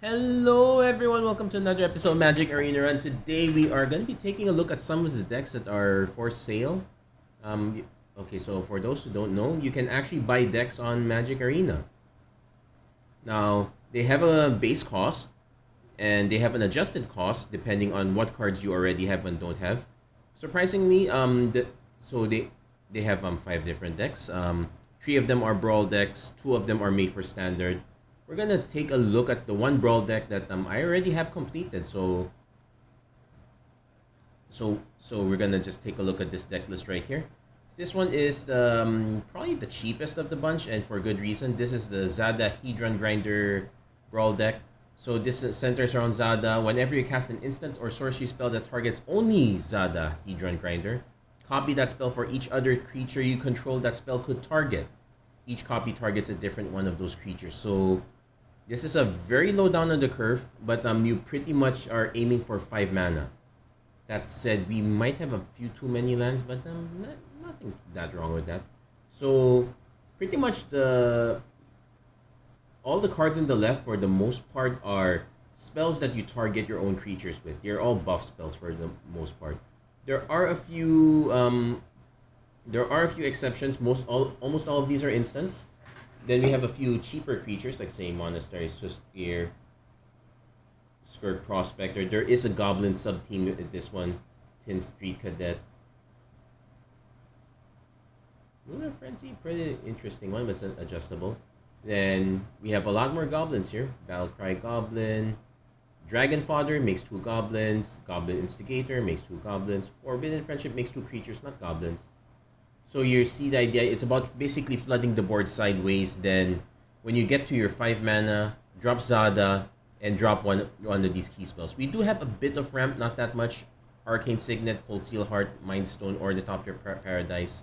Hello everyone, welcome to another episode of Magic Arena Run. Today we are going to be taking a look at some of the decks that are for sale. Okay, so for those who don't know, you can actually buy decks on Magic Arena. Now, they have a base cost, and they have an adjusted cost depending on what cards you already have and don't have. Surprisingly, they have 5 different decks. 3 of them are brawl decks, 2 of them are made for standard. We're gonna take a look at the one brawl deck that I already have completed. So we're gonna just take a look at this deck list right here. This one is probably the cheapest of the bunch, and for good reason. This is the Zada Hedron Grinder Brawl Deck. So this centers around Zada. Whenever you cast an instant or sorcery spell that targets only Zada Hedron Grinder, copy that spell for each other creature you control that spell could target. Each copy targets a different one of those creatures. So this is a very low down on the curve, but you pretty much are aiming for 5 mana. That said, we might have a few too many lands, but nothing that wrong with that. So pretty much all the cards on the left for the most part are spells that you target your own creatures with. They're all buff spells for the most part. There are a few exceptions. Almost all of these are instants. Then we have a few cheaper creatures like say Monastery, Swiftspear, Skirk Prospector. There is a Goblin sub-team with this one, Tin Street Cadet. Lunar Frenzy, pretty interesting one, but it's adjustable. Then we have a lot more goblins here. Battlecry Goblin, Dragon Fodder makes 2 goblins, Goblin Instigator makes 2 goblins, Forbidden Friendship makes 2 creatures, not goblins. So you see the idea, it's about basically flooding the board sideways. Then when you get to your 5 mana, drop Zada and drop one of these key spells. We do have a bit of ramp, not that much. Arcane Signet, Cold Steel Heart, Mind Stone, or the Top Tier Paradise.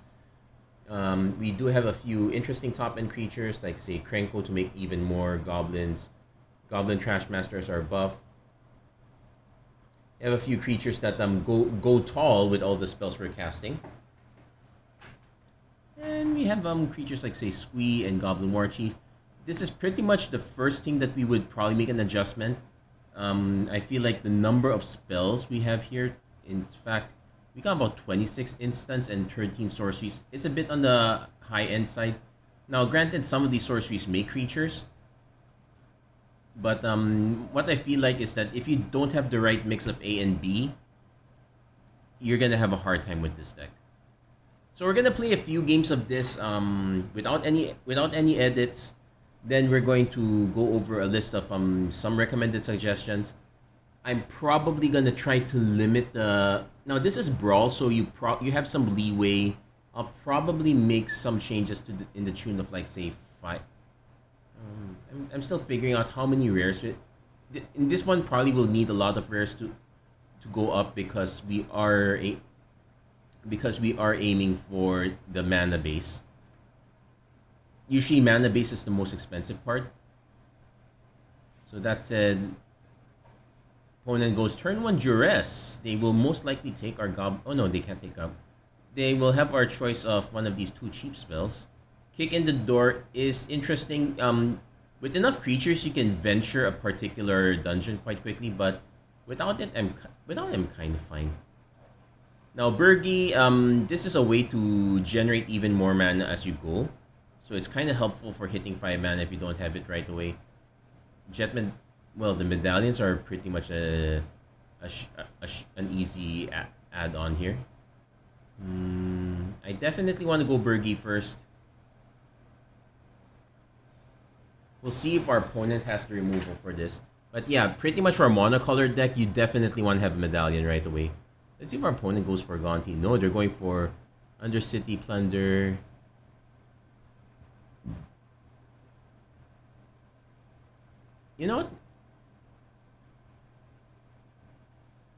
We do have a few interesting top-end creatures like say Krenko to make even more goblins. Goblin Trash Masters are buff. We have a few creatures that go tall with all the spells we're casting. And we have creatures like say Squee and Goblin War Chief. This is pretty much the first thing that we would probably make an adjustment. I feel like the number of spells we have here, in fact, we got about 26 instants and 13 sorceries. It's a bit on the high end side. Now, granted, some of these sorceries make creatures, but what I feel like is that if you don't have the right mix of A and B, you're gonna have a hard time with this deck. So we're gonna play a few games of this without any edits. Then we're going to go over a list of some recommended suggestions. I'm probably gonna try to limit the. Now this is brawl, so you have some leeway. I'll probably make some changes in the tune of like say 5. I'm still figuring out how many rares. In this one, probably will need a lot of rares to go up because we are aiming for the mana base. Usually mana base is the most expensive part. So that said, opponent goes turn 1 Duress. They will most likely take our gob. Oh no, they can't take gob. They will have our choice of one of these 2 cheap spells. Kick in the Door is interesting. With enough creatures, you can venture a particular dungeon quite quickly, but without it, I'm kind of fine. Now, Burgi, this is a way to generate even more mana as you go. So it's kind of helpful for hitting 5 mana if you don't have it right away. Well, the medallions are pretty much an easy add-on here. I definitely want to go Burgi first. We'll see if our opponent has the removal for this. But yeah, pretty much for a monocolored deck, you definitely want to have a medallion right away. Let's see if our opponent goes for Gonti. No, they're going for Undercity Plunder. You know what?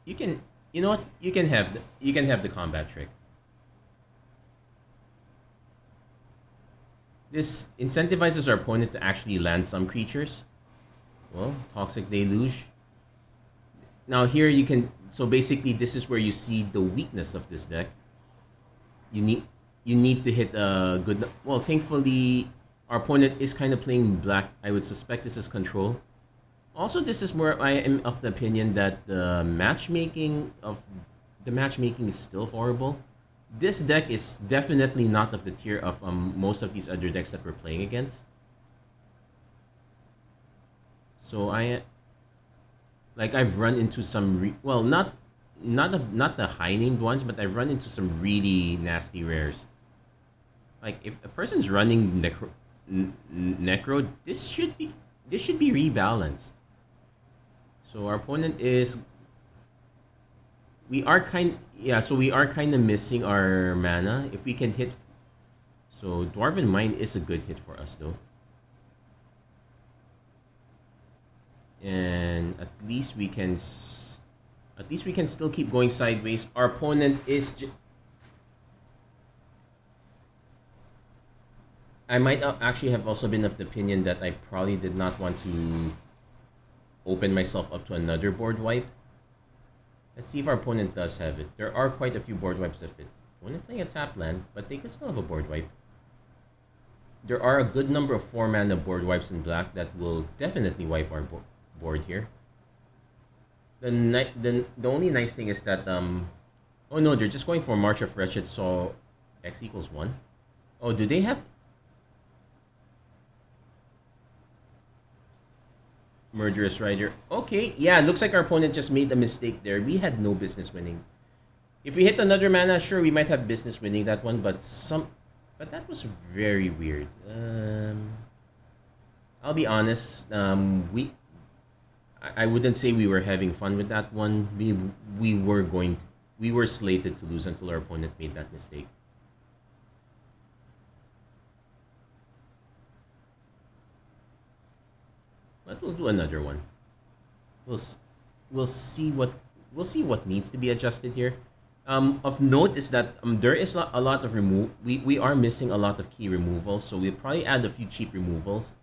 You can have the combat trick. This incentivizes our opponent to actually land some creatures. Well, Toxic Deluge. Now here you can, so basically this is where you see the weakness of this deck. You need to hit a good, well, thankfully our opponent is kind of playing black. I would suspect this is control. Also, this is more. I am of the opinion that the matchmaking is still horrible. This deck is definitely not of the tier of most of these other decks that we're playing against. So I've run into some well, not the high named ones, but I've run into some really nasty rares. Like if a person's running necro, this should be rebalanced. So our opponent is we are kind of missing our mana. If we can hit, so Dwarven Mine is a good hit for us though, and at least we can still keep going sideways. Our opponent is. I might actually have also been of the opinion that I probably did not want to open myself up to another board wipe. Let's see if our opponent does have it. There are quite a few board wipes of it. Opponent playing a tap land, but they can still have a board wipe. There are a good number of 4-mana board wipes in black that will definitely wipe our board here. The only nice thing is that oh no, they're just going for March of Wretched, so X equals 1. Oh, do they have Murderous Rider? Okay, yeah, looks like our opponent just made a mistake there. We had no business winning. If we hit another mana, sure, we might have business winning that one, but that was very weird. I'll be honest. I wouldn't say we were having fun with that one. We were slated to lose until our opponent made that mistake. But we'll do another one. We'll see what needs to be adjusted here. Of note is that there is a lot of we are missing a lot of key removals, so we'll probably add a few cheap removals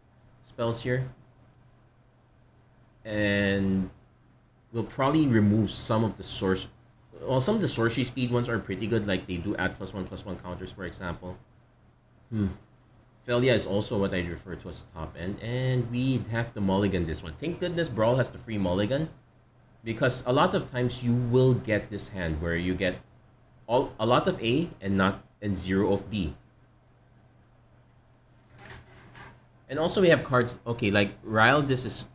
spells here, and we'll probably remove some of the source. Well, some of the sorcery speed ones are pretty good, like they do add +1/+1 counters, for example. Felia is also what I refer to as the top end, and we have to mulligan this one. Thank goodness Brawl has the free mulligan, because a lot of times you will get this hand where you get a lot of A and 0 of B. And also we have cards, okay, like Ryle, this is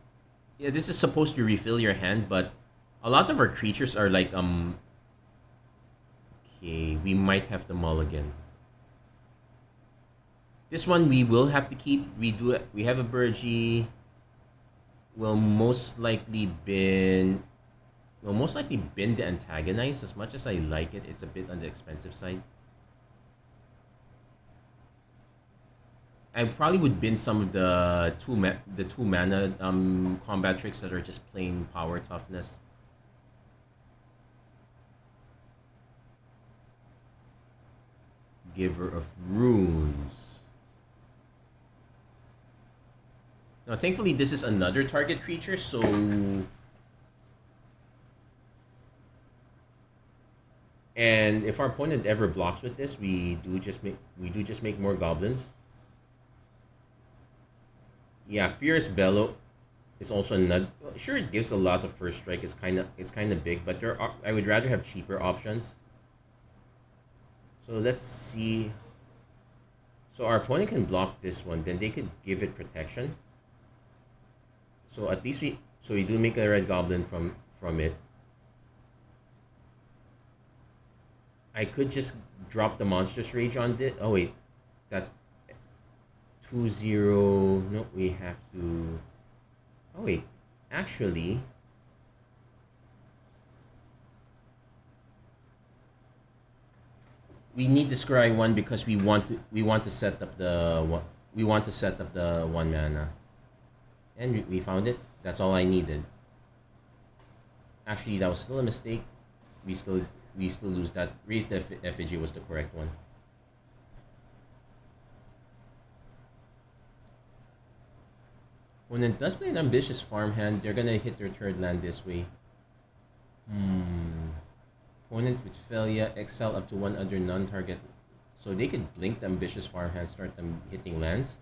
supposed to refill your hand, but a lot of our creatures are like okay, we might have to mulligan. This one we will have to keep. We have a Burgee. Will most likely bin the antagonize. As much as I like it, it's a bit on the expensive side. I probably would bin some of the two mana combat tricks that are just plain power toughness. Giver of Runes. Now, thankfully, this is another target creature, so and if our opponent ever blocks with this, we do just make more goblins. Yeah, Fierce Bellow is also another. Sure, it gives a lot of first strike. It's kind of big, but I would rather have cheaper options. So let's see. So our opponent can block this one, then they could give it protection. So at least we do make a red goblin from it. I could just drop the Monstrous Rage on it. Oh wait, that 2/0. No, we have to. Oh wait, actually. We need the scry one because we want to set up the 1 mana. And we found it. That's all I needed. Actually, that was still a mistake. We still lose that. Raise the effigy was the correct one. When it does play an ambitious farmhand, they're gonna hit their third land this way. Opponent with Felia, exile up to 1 other non-target. So they could blink the ambitious farmhand, start them hitting lands,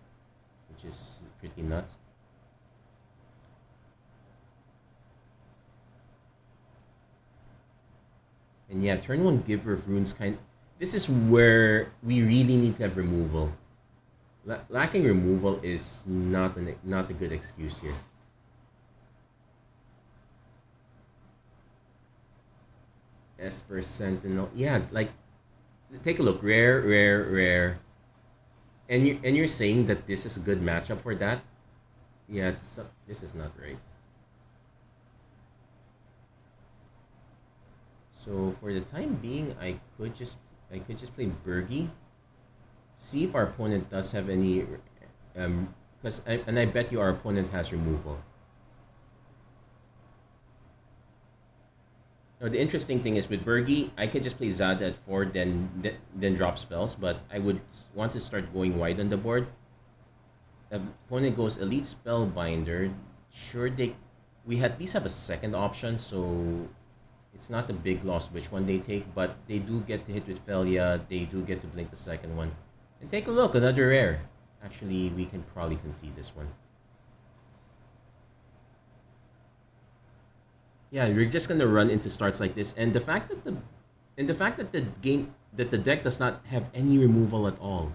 which is pretty nuts. And yeah, turn one Giver of Runes this is where we really need to have removal. Lacking removal is not a good excuse here. Esper Sentinel, yeah, like take a look, rare, rare, rare, and you're saying that this is a good matchup for that? Yeah, this is not right. So for the time being, I could just play Bergie. See if our opponent does have any, and I bet you our opponent has removal. Now the interesting thing is with Bergie, I could just play Zada at 4, then drop spells, but I would want to start going wide on the board. The opponent goes Elite Spellbinder. Sure, we at least have a second option, so it's not a big loss which one they take, but they do get to hit with Felia. They do get to blink the second one. And take a look, another rare. Actually, we can probably concede this one. Yeah, you're just gonna run into starts like this, and the fact that the deck does not have any removal at all.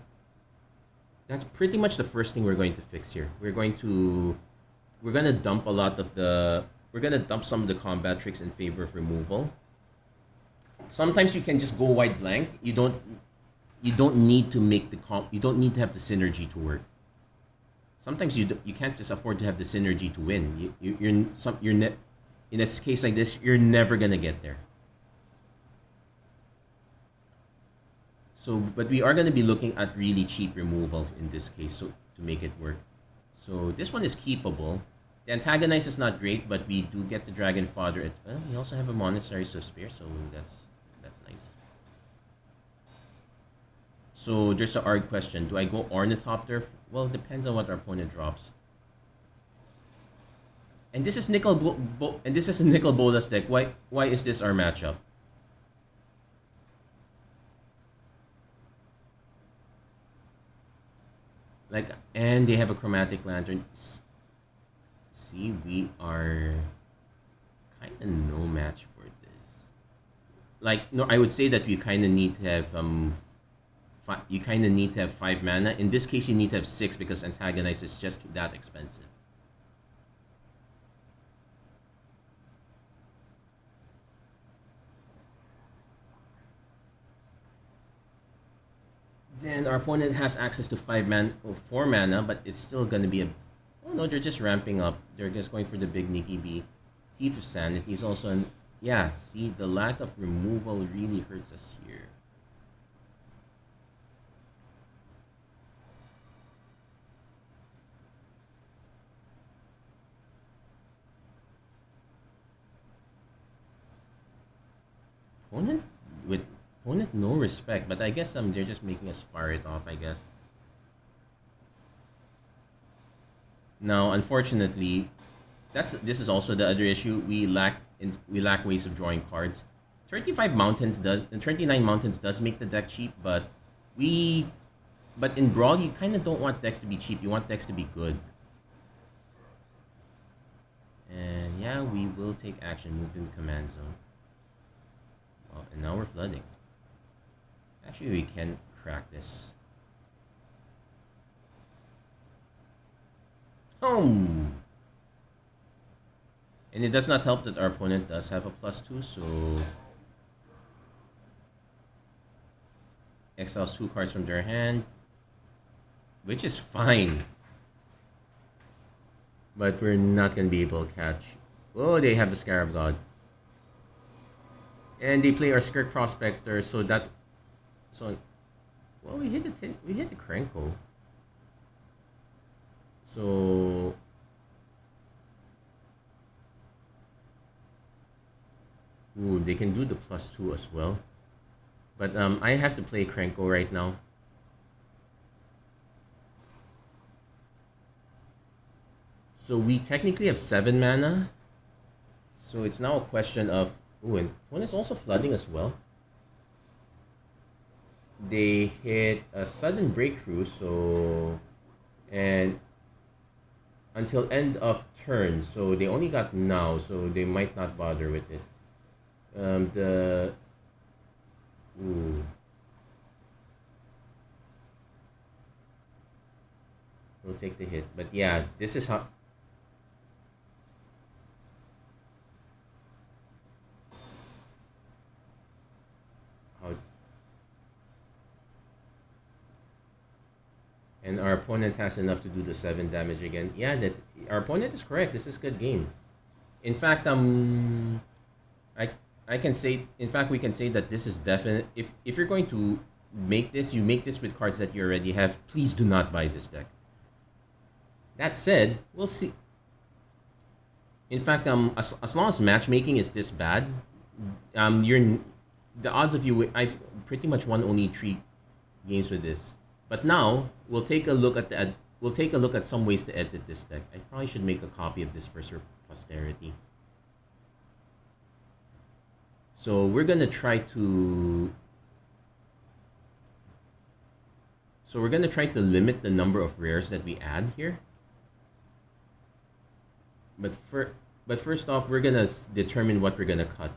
That's pretty much the first thing we're going to fix here. We're gonna dump a lot of the we're gonna dump some of the combat tricks in favor of removal. Sometimes you can just go wide blank. You don't need to make you don't need to have the synergy to work. Sometimes you can't just afford to have the synergy to win. In a case like this, you're never gonna get there. So, but we are gonna be looking at really cheap removal in this case, so to make it work. So this one is keepable. The antagonize is not great, but we do get the Dragon Fodder. Well, we also have a Monastery Swift Spear, so that's nice. So there's a hard question. Do I go Ornithopter? Well, it depends on what our opponent drops. And this is this is a Nicol Bolas deck. Why is this our matchup? Like, and they have a Chromatic Lantern. See, we are kind of no match for this. Like, no, I would say that you kind of need to have you kind of need to have 5 mana. In this case, you need to have 6 because Antagonize is just that expensive. Then our opponent has access to 4 mana, but it's still gonna be a. Oh no, they're just ramping up. They're just going for the big Nikki B. Thief of Sanity is also an. Yeah, see, the lack of removal really hurts us here. Opponent no respect, but I guess they're just making us fire it off, I guess. Now, unfortunately, this is also the other issue. We lack ways of drawing cards. 39 Mountains does make the deck cheap, but in Brawl you kind of don't want decks to be cheap. You want decks to be good. And yeah, we will take action, move in the command zone. Oh, and now we're flooding. Actually, we can crack this. Home! And it does not help that our opponent does have a +2, so exiles 2 cards from their hand, which is fine. But we're not going to be able to catch. Oh, they have the Scarab God. And they play our Skirk Prospector, well, we hit the Krenko. So ooh, they can do the +2 as well. But I have to play Krenko right now. So we technically have 7 mana. So it's now a question of... Ooh, and one is also flooding as well. They hit a Sudden Breakthrough, so... And... Until end of turn, so they only got now, so they might not bother with it. Ooh. We'll take the hit. But yeah, this is how and our opponent has enough to do the 7 damage again. Yeah, that our opponent is correct. This is good game. In fact, I I can say, in fact, we can say that this is definite. If you're going to make this, you make this with cards that you already have. Please do not buy this deck. That said, we'll see. In fact, as long as matchmaking is this bad, you're the odds of you. I pretty much won only 3 games with this. But now we'll take a look at we'll take a look at some ways to edit this deck. I probably should make a copy of this for posterity. So we're gonna try to. So we're gonna try to limit the number of rares that we add here. But first off, we're gonna determine what we're gonna cut.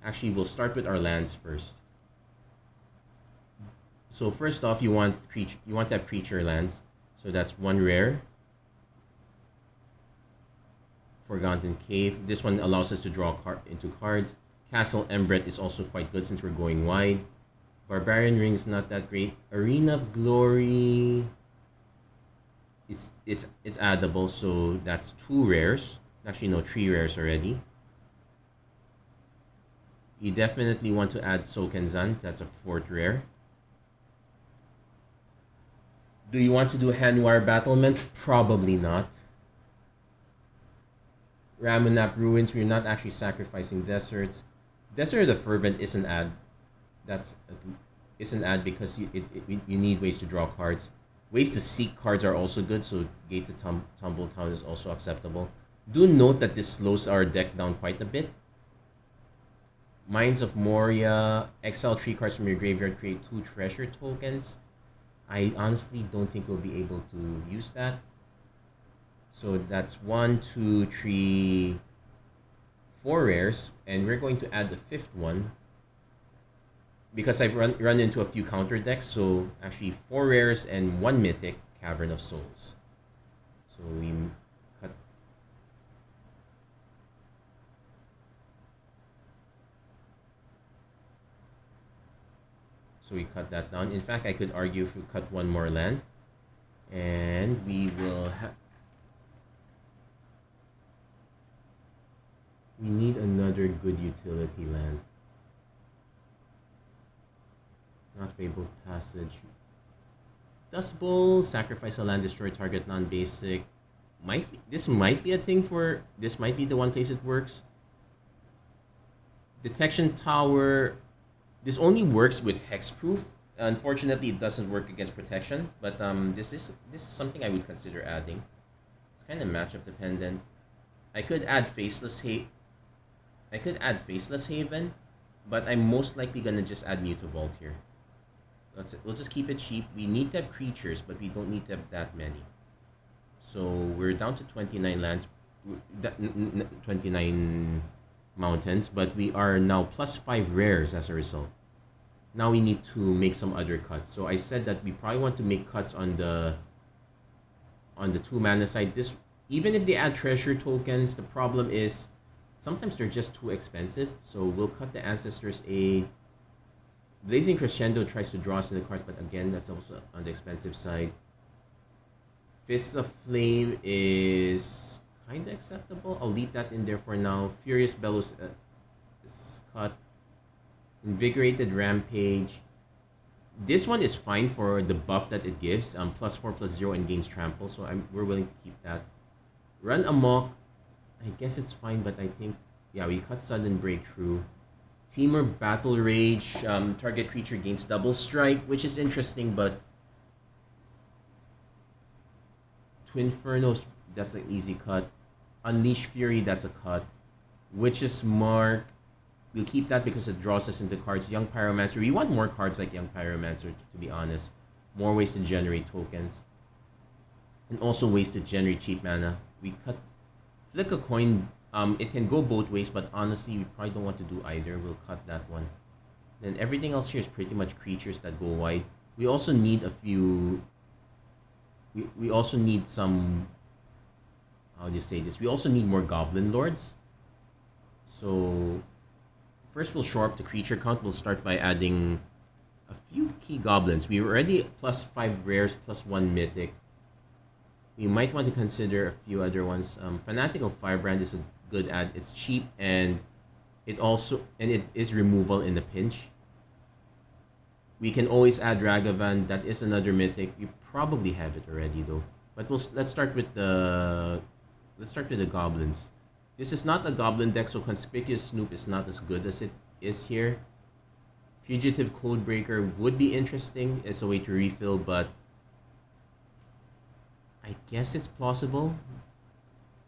Actually, we'll start with our lands first. So first off, you want to have creature lands. So that's 1 rare. Forgotten Cave. This one allows us to draw into cards. Castle Embret is also quite good since we're going wide. Barbarian Ring's not that great. Arena of Glory. It's addable, so that's 2 rares. Actually, no, 3 rares already. You definitely want to add Sokenzan. That's a 4th rare. Do you want to do Handwire Battlements? Probably not. Ramunap Ruins, we're not actually sacrificing deserts. Desert of the Fervent is an ad. It's an ad because you need ways to draw cards. Ways to seek cards are also good, so Gate to Tumbletown is also acceptable. Do note that this slows our deck down quite a bit. Mines of Moria, exile 3 cards from your graveyard, create 2 treasure tokens. I honestly don't think we'll be able to use that. So that's 1, 2, 3, 4 rares, and we're going to add the 5th one because I've run into a few counter decks. So actually 4 rares and 1 mythic, Cavern of Souls. So we cut. So we cut that down. In fact, I could argue if we cut 1 more land, and we will have. We need another good utility land. Not Fabled Passage. Dust Bowl, sacrifice a land, destroy target non-basic. This might be a thing for. This might be the one place it works. Detection Tower. This only works with hexproof. Unfortunately, it doesn't work against protection. But this is something I would consider adding. It's kind of matchup dependent. I could add Faceless Haven, but I'm most likely gonna just add Mutavault here. That's it. We'll just keep it cheap. We need to have creatures, but we don't need to have that many. So we're down to 29 lands, 29 mountains, but we are now plus 5 rares as a result. Now we need to make some other cuts. So I said that we probably want to make cuts on the 2 mana side. This, even if they add treasure tokens, the problem is sometimes they're just too expensive. So we'll cut the Ancestor's Aid. Blazing Crescendo tries to draw us into cards, but again, that's also on the expensive side. Fists of Flame is kind of acceptable. I'll leave that in there for now. Furious Bellows is cut. Invigorated Rampage. This one is fine for the buff that it gives. +4/+0 and gains trample, so we're willing to keep that. Run Amok. I guess it's fine, but I think, yeah, we cut Sudden Breakthrough. Temur Battle Rage. Target creature gains double strike, which is interesting, but Twinfernos, that's an easy cut. Unleash Fury, that's a cut. Witch's Mark, we'll keep that because it draws us into cards. Young Pyromancer, we want more cards like Young Pyromancer, to be honest. More ways to generate tokens. And also ways to generate cheap mana. We cut Flick a Coin. It can go both ways, but honestly, we probably don't want to do either. We'll cut that one. Then everything else here is pretty much creatures that go wide. We also need a few. We also need some. How do you say this? We also need more Goblin Lords. So first we'll shore up the creature count. We'll start by adding a few key goblins. We were already +5 rares, +1 mythic. We might want to consider a few other ones. Fanatical Firebrand is a good add. It's cheap and it is removal in the pinch. We can always add Ragavan. That is another mythic. We probably have it already though. But let's start with the goblins. This is not a goblin deck, so Conspicuous Snoop is not as good as it is here. Fugitive Codebreaker would be interesting as a way to refill, but I guess it's plausible.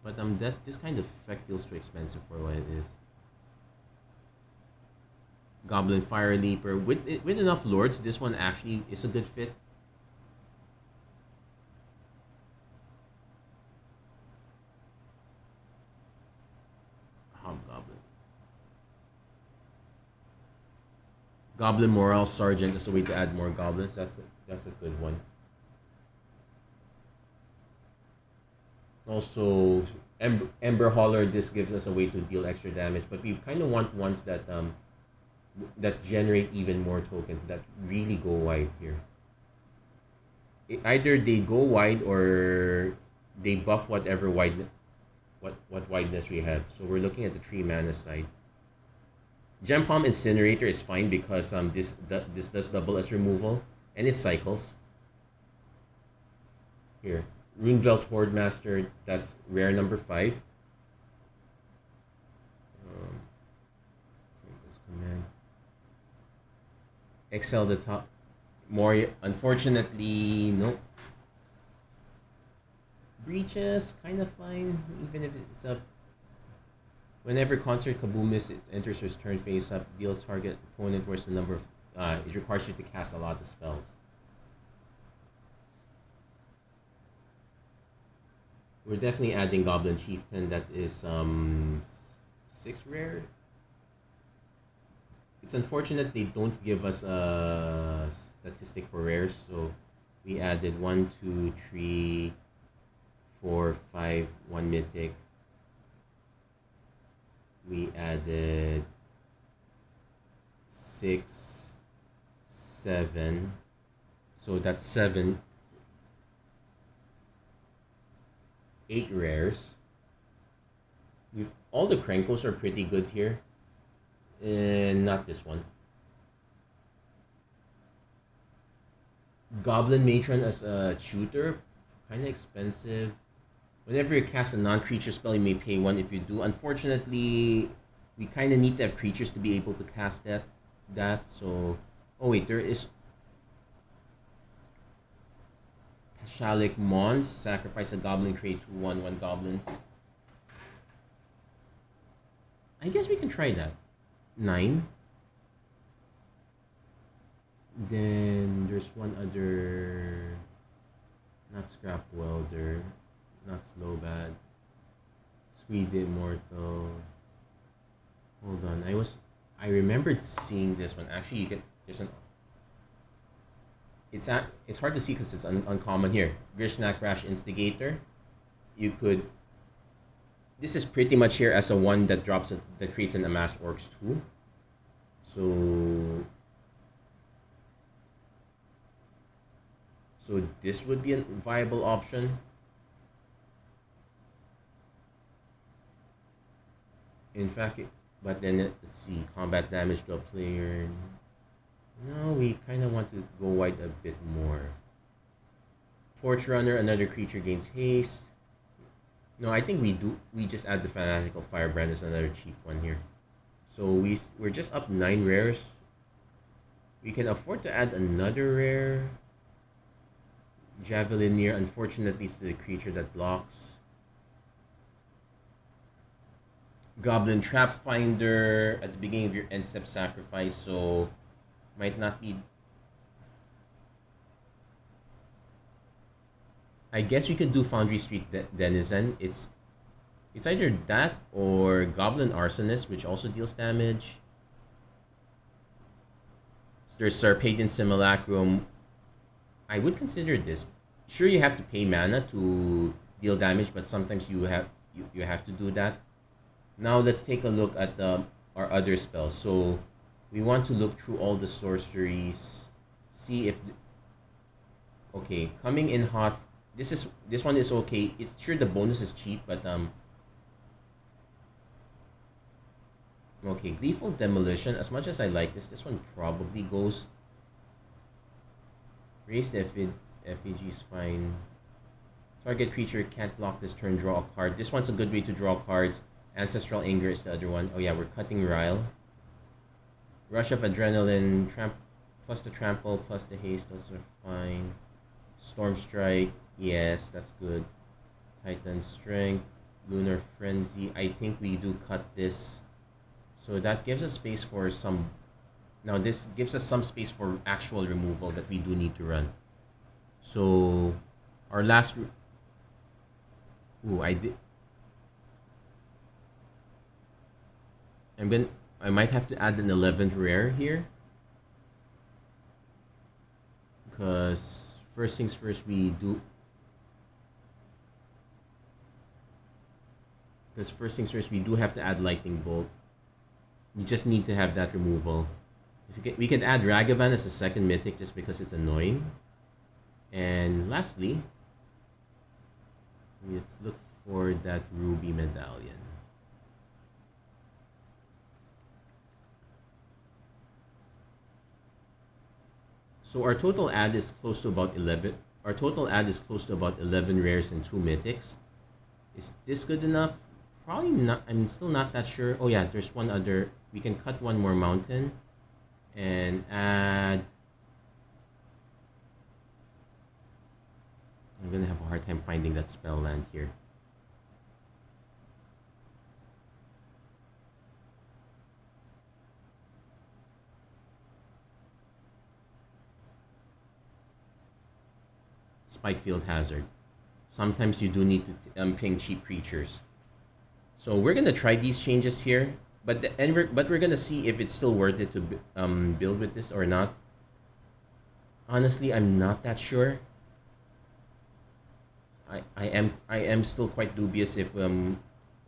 But this kind of effect feels too expensive for what it is. Goblin Fire Leaper with enough lords, this one actually is a good fit. Hobgoblin. Goblin Morale Sergeant is a way to add more goblins. That's a good one. Also, Ember Hauler. This gives us a way to deal extra damage, but we kind of want ones that generate even more tokens that really go wide here. Either they go wide or they buff whatever what wideness we have. So we're looking at the 3 mana side. Gem Palm Incinerator is fine because this does double as removal and it cycles. Here, Runevelt Hordemaster, that's rare number 5. Command. Excel the top. More, unfortunately, no. Breaches, kind of fine, even if it's up. Whenever Concert Kaboomis enters his turn face up, deals target opponent worse the number of. It requires you to cast a lot of spells. We're definitely adding Goblin Chieftain. That is 6 rare. It's unfortunate they don't give us a statistic for rares, so we added 1, 2, 3, 4, 5, 1 mythic. We added 6, 7, so that's 7, 8 rares. All the Krenkos are pretty good here. And not this one. Goblin Matron as a tutor, kind of expensive. Whenever you cast a non-creature spell, you may pay 1 if you do. Unfortunately, we kind of need to have creatures to be able to cast that. So, oh wait, there is Pashalik Mons. Sacrifice a goblin, create 2/1/1 goblins. I guess we can try that. 9. Then there's one other, not Scrap Welder, not Slowbad, Swede Immortal. Hold on, I remembered seeing this one. Actually, you get it's hard to see because it's uncommon here. Grishnak Rash Instigator. This is pretty much here as a one that that creates an Amassed Orcs too. So this would be a viable option. In fact, but then let's see, combat damage to a player. No, we kind of want to go wide a bit more. Torch Runner, another creature gains haste. No, I think we just add the Fanatical Firebrand as another cheap one here. So we're just up 9 rares. We can afford to add another rare. Javelineer, unfortunately, it's the creature that blocks. Goblin Trap Finder at the beginning of your end step sacrifice, so might not be. I guess we could do Foundry Street Denizen. It's either that or Goblin Arsonist, which also deals damage. There's Sarpedian Simulacrum. I would consider this. Sure, you have to pay mana to deal damage, but sometimes you have to do that. Now let's take a look at our other spells. So we want to look through all the sorceries, see if okay, coming in hot. This one is okay. It's sure the bonus is cheap, but okay, Gleeful Demolition. As much as I like this one probably goes. Raise the FAG is fine. Target creature can't block this turn. Draw a card. This one's a good way to draw cards. Ancestral Anger is the other one. Oh yeah, we're cutting Ryle. Rush of Adrenaline. Plus the trample, plus the haste. Those are fine. Storm Strike. Yes, that's good. Titan Strength. Lunar Frenzy. I think we do cut this. So that gives us space for some... Now this gives us some space for actual removal that we do need to run. So our last... Ooh, I might have to add an 11th rare here. Because first things first we do... Because first things first we do have to add Lightning Bolt. You just need to have that removal. We can add Ragavan as a second mythic just because it's annoying. And lastly, let's look for that Ruby Medallion. So our total add is close to about 11. Our total add is close to about 11 rares and 2 mythics. Is this good enough? Probably not. I'm still not that sure. Oh yeah, there's one other. We can cut one more mountain and add... I'm gonna have a hard time finding that spell land here. Spikefield Hazard. Sometimes you do need to ping cheap creatures. So we're gonna try these changes here, but we're gonna see if it's still worth it to build with this or not. Honestly, I'm not that sure. I am still quite dubious if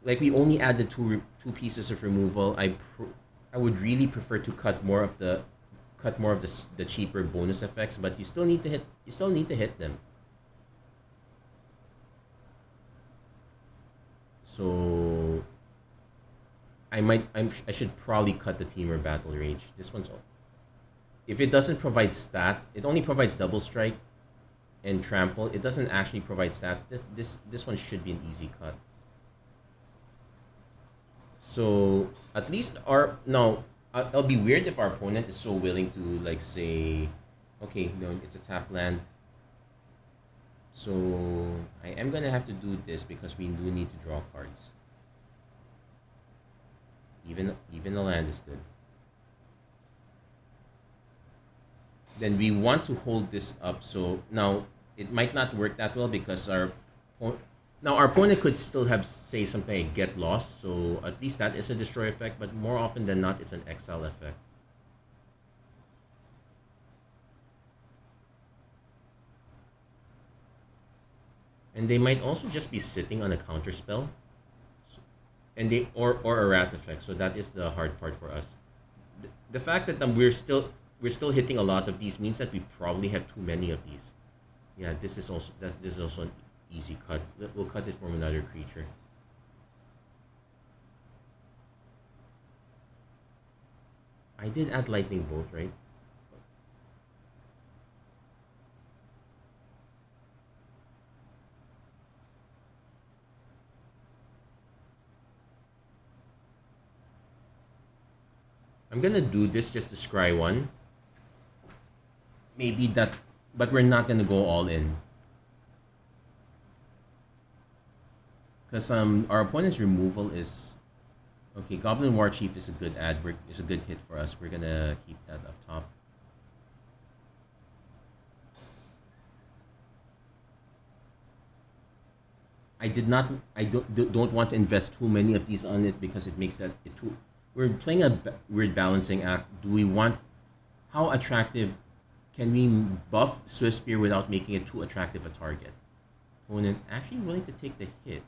like we only add the two pieces of removal. I would really prefer to cut more of the cheaper bonus effects, but you still need to hit them. So I should probably cut the Teamer Battle Rage. This one's, if it doesn't provide stats, it only provides double strike and trample. It doesn't actually provide stats. This one should be an easy cut. So at least I'll be weird if our opponent is so willing to like say, okay, no, it's a tap land. So I am gonna have to do this because we do need to draw cards. Even the land is good. Then we want to hold this up. So now it might not work that well because our opponent could still have say something like get lost. So at least that is a destroy effect, but more often than not, it's an exile effect. And they might also just be sitting on a counter spell, and or a rat effect. So that is the hard part for us. The fact that we're still hitting a lot of these means that we probably have too many of these. Yeah, this is also an easy cut. We'll cut it from another creature. I did add Lightning Bolt, right? I'm gonna do this just to scry one. Maybe that, but we're not gonna go all in. Because our opponent's removal is... Okay, Goblin War Chief is a good is a good hit for us. We're gonna keep that up top. I don't want to invest too many of these on it because it makes it too... We're playing a weird balancing act. how attractive can we buff Swift Spear without making it too attractive a target? Opponent actually willing to take the hit.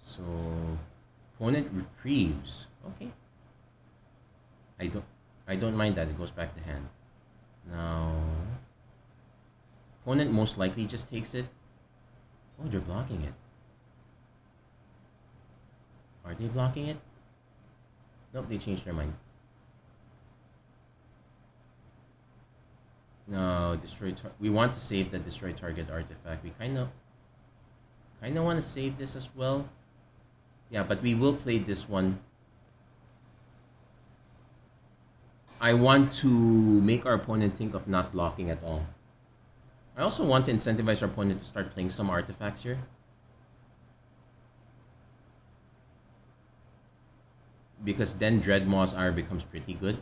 So opponent retrieves. Okay. I don't mind that. It goes back to hand. Now opponent most likely just takes it. Oh, they're blocking it. Are they blocking it? Nope, they changed their mind. No, we want to save the destroy target artifact. We kind of want to save this as well. Yeah, but we will play this one. I want to make our opponent think of not blocking at all. I also want to incentivize our opponent to start playing some artifacts here. Because then Dreadmaw's Ire becomes pretty good.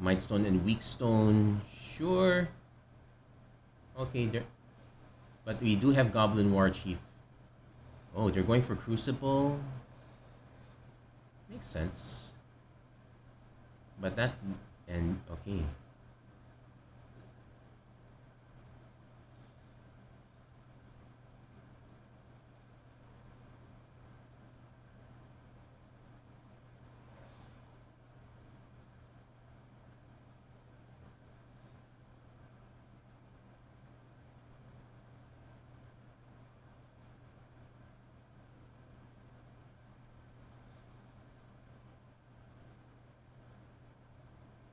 Mightstone and Weakstone, sure. Okay, but we do have Goblin War Chief. Oh, they're going for Crucible. Makes sense. But that, and okay.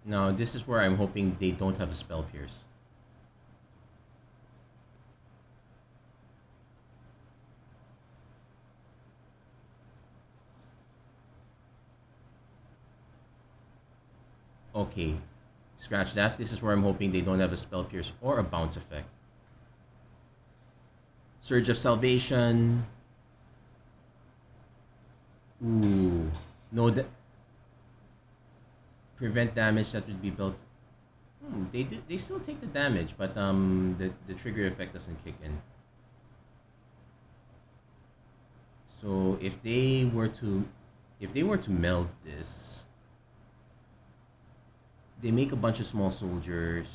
Now, this is where I'm hoping they don't have a Spell Pierce. Okay, scratch that. This is where I'm hoping they don't have a Spell Pierce or a Bounce effect. Surge of Salvation. Ooh, no, prevent damage that would be built. They still take the damage, but the trigger effect doesn't kick in. So if they were to meld this, they make a bunch of small soldiers.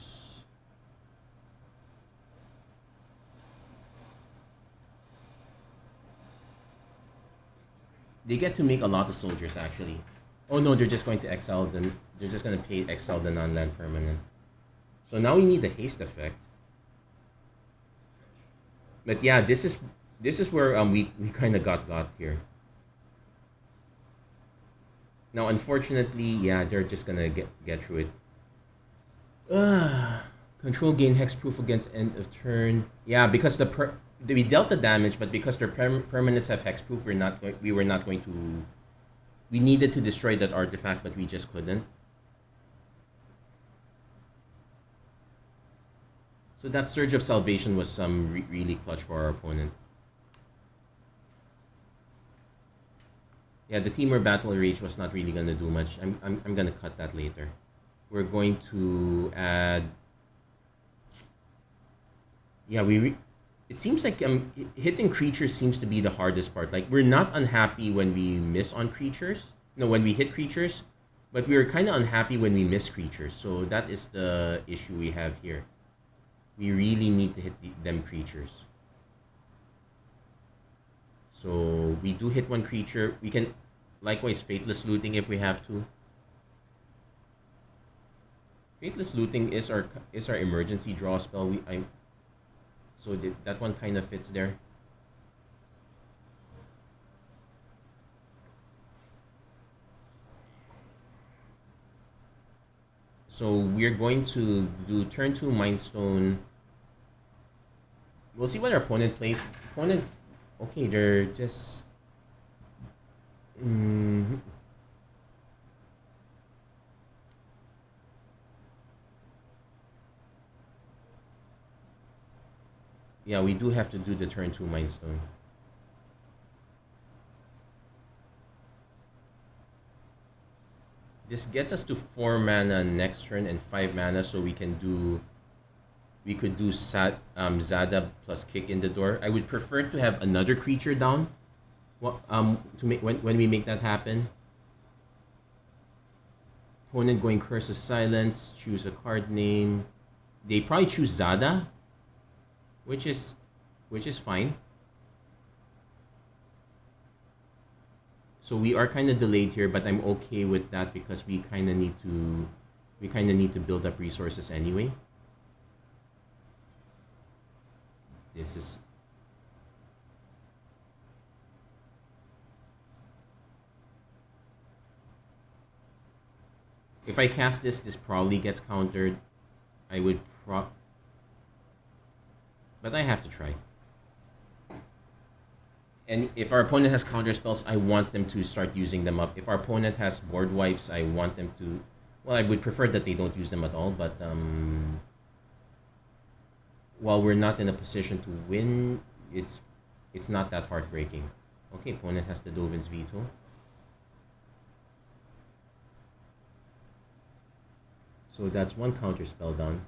They get to make a lot of soldiers actually. Oh no, they're just going to exile them. They're just going to exile the non-land permanent. So now we need the haste effect. But yeah, this is where we kind of got here. Now unfortunately, yeah, they're just gonna get through it. Control gain hexproof against end of turn. Yeah, because we dealt the damage, but because their permanents have hexproof, we were not going to. We needed to destroy that artifact, but we just couldn't. So that Surge of Salvation was some really clutch for our opponent. Yeah, the Teamer Battle Rage was not really gonna do much. I'm gonna cut that later. We're going to add. Yeah, it seems like hitting creatures seems to be the hardest part. Like we're not unhappy when we miss on creatures. No, when we hit creatures, but we're kind of unhappy when we miss creatures. So that is the issue we have here. We really need to hit them creatures. So we do hit one creature. We can likewise Fateless Looting if we have to. Fateless Looting is our emergency draw spell. So that one kind of fits there. So we're going to do turn 2 Mindstone. We'll see what our opponent plays. Opponent, okay, they're just. Yeah, we do have to do the turn 2 Mindstone. This gets us to 4 mana next turn and 5 mana, so we can do we could do Zada plus kick in the door. I would prefer to have another creature down. To make when we make that happen. Opponent going Curse of Silence, choose a card name. They probably choose Zada, which is fine. So we are kind of delayed here, but I'm okay with that because we kind of need to build up resources anyway. This is if I cast this probably gets countered. I would but I have to try. And if our opponent has counter spells, I want them to start using them up. If our opponent has board wipes, I want them to. Well, I would prefer that they don't use them at all. But while we're not in a position to win, it's not that heartbreaking. Okay, opponent has the Dovin's Veto. So that's one counter spell done.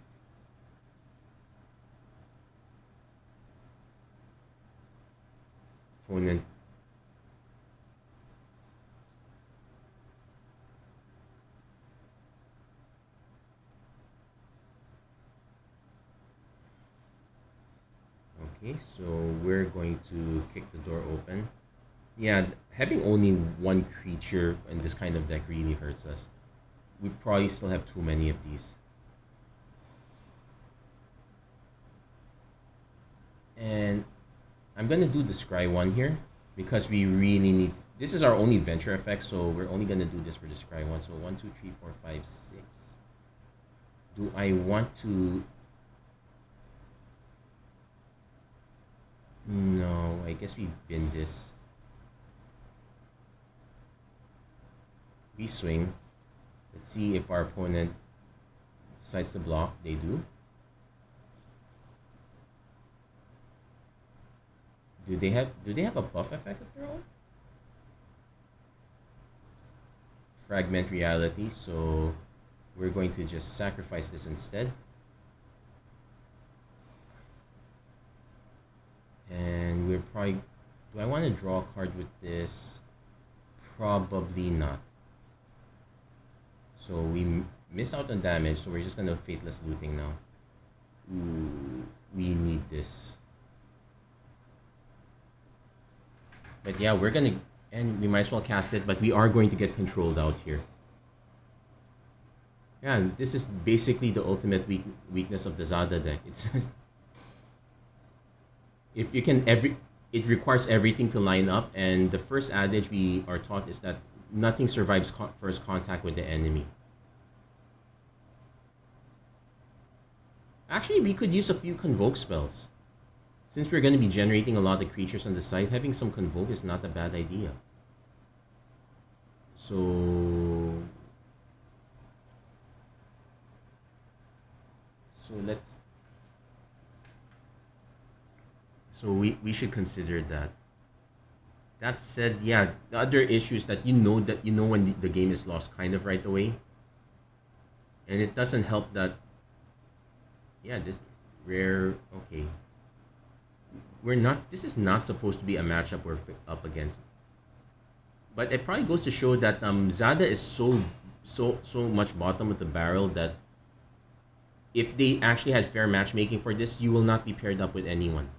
Opponent. Okay, so we're going to kick the door open. Yeah, having only one creature in this kind of deck really hurts us. We probably still have too many of these. And I'm gonna do the Scry one here because we really need. This is our only venture effect, so we're only gonna do this for the Scry one. So 1, 2, 3, 4, 5, 6. Do I want to? No, I guess we bin this. We swing. Let's see if our opponent decides to block. They do. Do they have a buff effect of their own? Fragment reality, so we're going to just sacrifice this instead. And we're probably... Do I want to draw a card with this? Probably not. So we miss out on damage, so we're just going to Fateless Looting now. Ooh, we need this. But yeah, we're gonna, and we might as well cast it, but we are going to get controlled out here. Yeah, this is basically the ultimate weakness of the Zada deck. It's if you can it requires everything to line up, and the first adage we are taught is that nothing survives first contact with the enemy. Actually, we could use a few Convoke spells. Since we're going to be generating a lot of creatures on the side, having some Convoke is not a bad idea. So let's... So we should consider that. That said, yeah, the other issue is that you know when the game is lost kind of right away. And it doesn't help that... Yeah, this rare... Okay. This is not supposed to be a matchup we're up against. But it probably goes to show that Zada is so much bottom of the barrel that if they actually had fair matchmaking for this, you will not be paired up with anyone.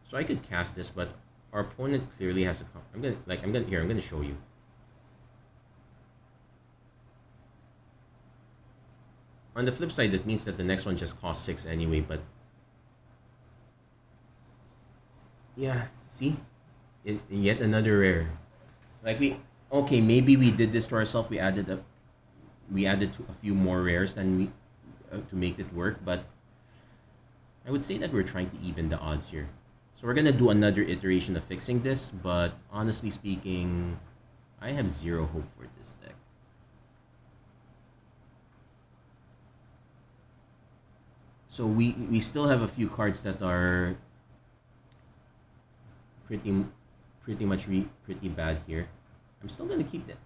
So I could cast this, but our opponent clearly has a... I'm gonna show you. On the flip side, that means that the next one just costs 6 anyway, but... Yeah, see? Yet another rare. Like okay, maybe we did this to ourselves. We added a few more rares than to make it work, but I would say that we're trying to even the odds here. So we're gonna do another iteration of fixing this, but honestly speaking, I have zero hope for this deck. So we still have a few cards that are pretty bad here. I'm still gonna keep that.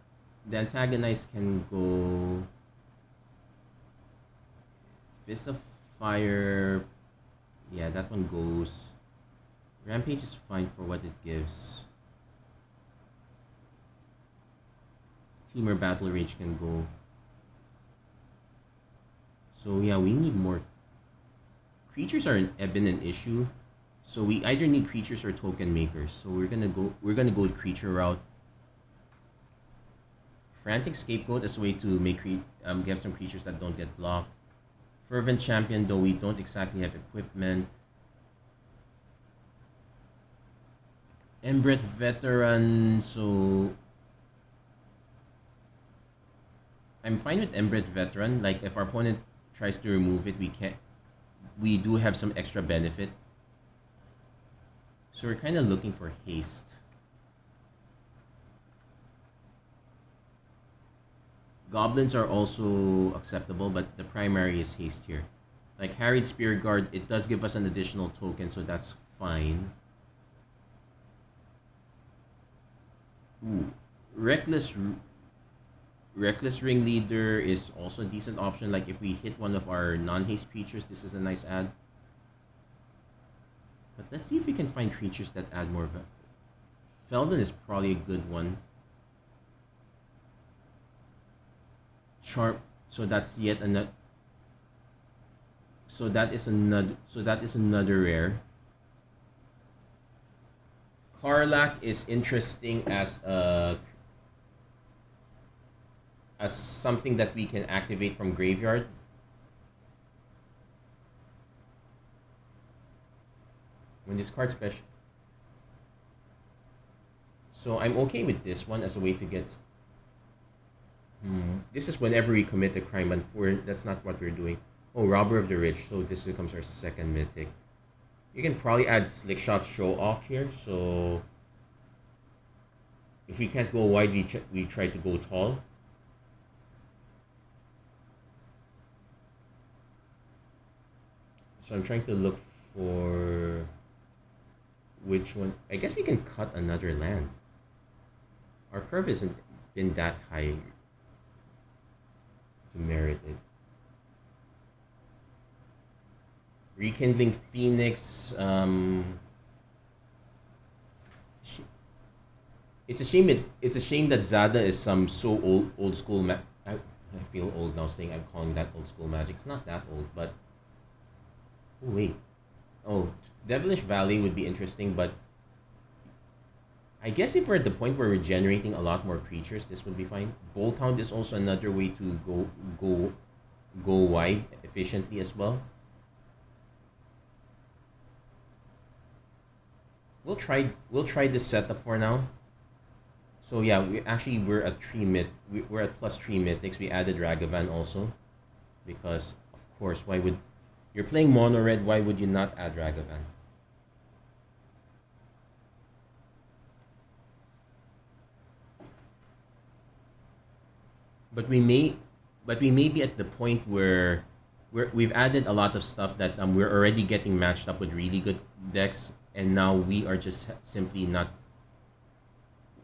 The antagonist can go Fist of Fire. Yeah, that one goes. Rampage is fine for what it gives. Teamer Battle Rage can go. So yeah, we need more. Creatures have been an issue. So we either need creatures or token makers. So we're gonna go the creature route. Frantic Scapegoat as a way to get some creatures that don't get blocked. Fervent Champion, though we don't exactly have equipment. Embret Veteran, so I'm fine with Embret Veteran. Like if our opponent tries to remove it, we do have some extra benefit. So we're kind of looking for haste. Goblins are also acceptable, but the primary is haste here. Like Harried Spear Guard, it does give us an additional token, so that's fine. Ooh, Reckless Ringleader is also a decent option. Like if we hit one of our non-haste creatures, this is a nice add. But let's see if we can find creatures that add more value. Feldon is probably a good one. Sharp. So that's yet another. So that is another rare. Karlak is interesting as something that we can activate from graveyard. When this card special. So I'm okay with this one as a way to get. This is whenever we commit a crime, but that's not what we're doing. Oh, Robber of the Rich. So this becomes our second mythic. You can probably add Slickshot's Show Off here. So if we can't go wide, we try to go tall. So I'm trying to look for which one. I guess we can cut another land. Our curve hasn't been that high to merit it. Rekindling Phoenix. It's a shame. It's a shame that Zada is some so old school. I feel old now saying I'm calling that old school Magic. It's not that old, but oh, wait. Oh, Devilish Valley would be interesting, but I guess if we're at the point where we're generating a lot more creatures, this would be fine. Bolthound is also another way to go wide efficiently as well. We'll try this setup for now. So yeah, we're at we're at +3 mythics. We added Ragavan also, because of course, why would you're playing mono red? Why would you not add Ragavan? But we may be at the point where we've added a lot of stuff that we're already getting matched up with really good decks, and now we are just simply not.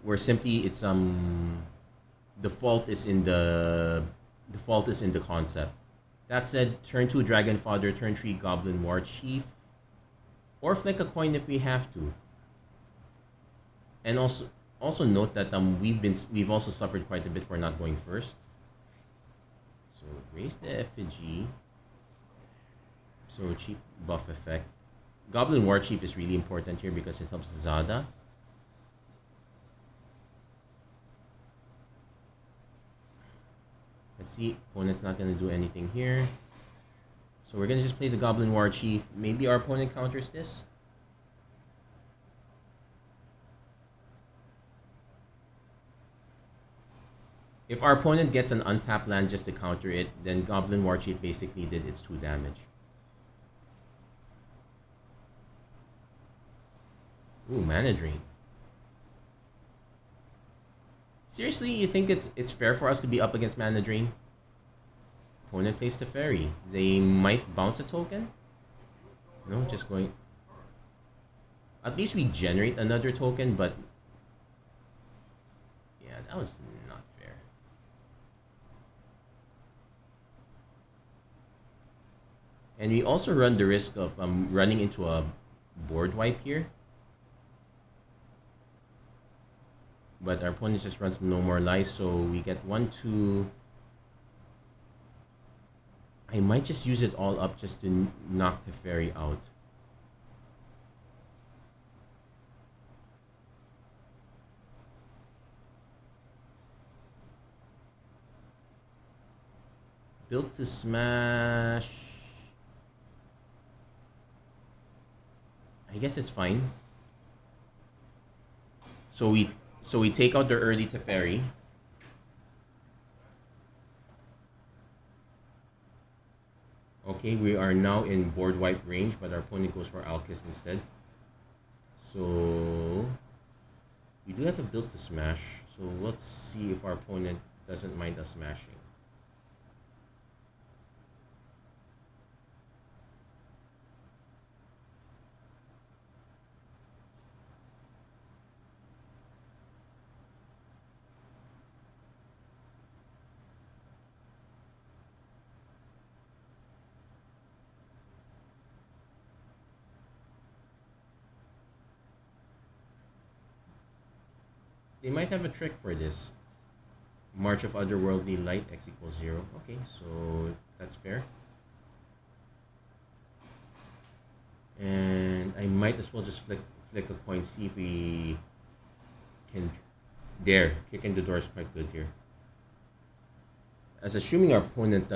We're simply the fault is in the concept. That said, turn 2 Dragon Father, turn 3 Goblin War Chief, or flick a coin if we have to. And also note that we've also suffered quite a bit for not going first. So raise the effigy. So cheap buff effect. Goblin War Chief is really important here because it helps Zada. Let's see, opponent's not gonna do anything here. So we're gonna just play the Goblin War Chief. Maybe our opponent counters this. If our opponent gets an untapped land just to counter it, then Goblin War Chief basically did its 2 damage. Ooh, Mana Drain. Seriously, you think it's fair for us to be up against Mana Drain? Opponent plays Teferi. They might bounce a token? No, just going. At least we generate another token, but yeah, that was not fair. And we also run the risk of running into a board wipe here. But our opponent just runs no more lies, so we get 1-2. I might just use it all up just to knock the fairy out. Built to smash. I guess it's fine. So we take out the early Teferi. Okay, we are now in board wipe range, but our opponent goes for Alkist instead. So we do have a build to smash. So let's see if our opponent doesn't mind us smashing. They might have a trick for this. March of Otherworldly Light, X equals 0. Okay, so that's fair. And I might as well just flick a coin, see if we can... There, kicking the door is quite good here. As assuming our opponent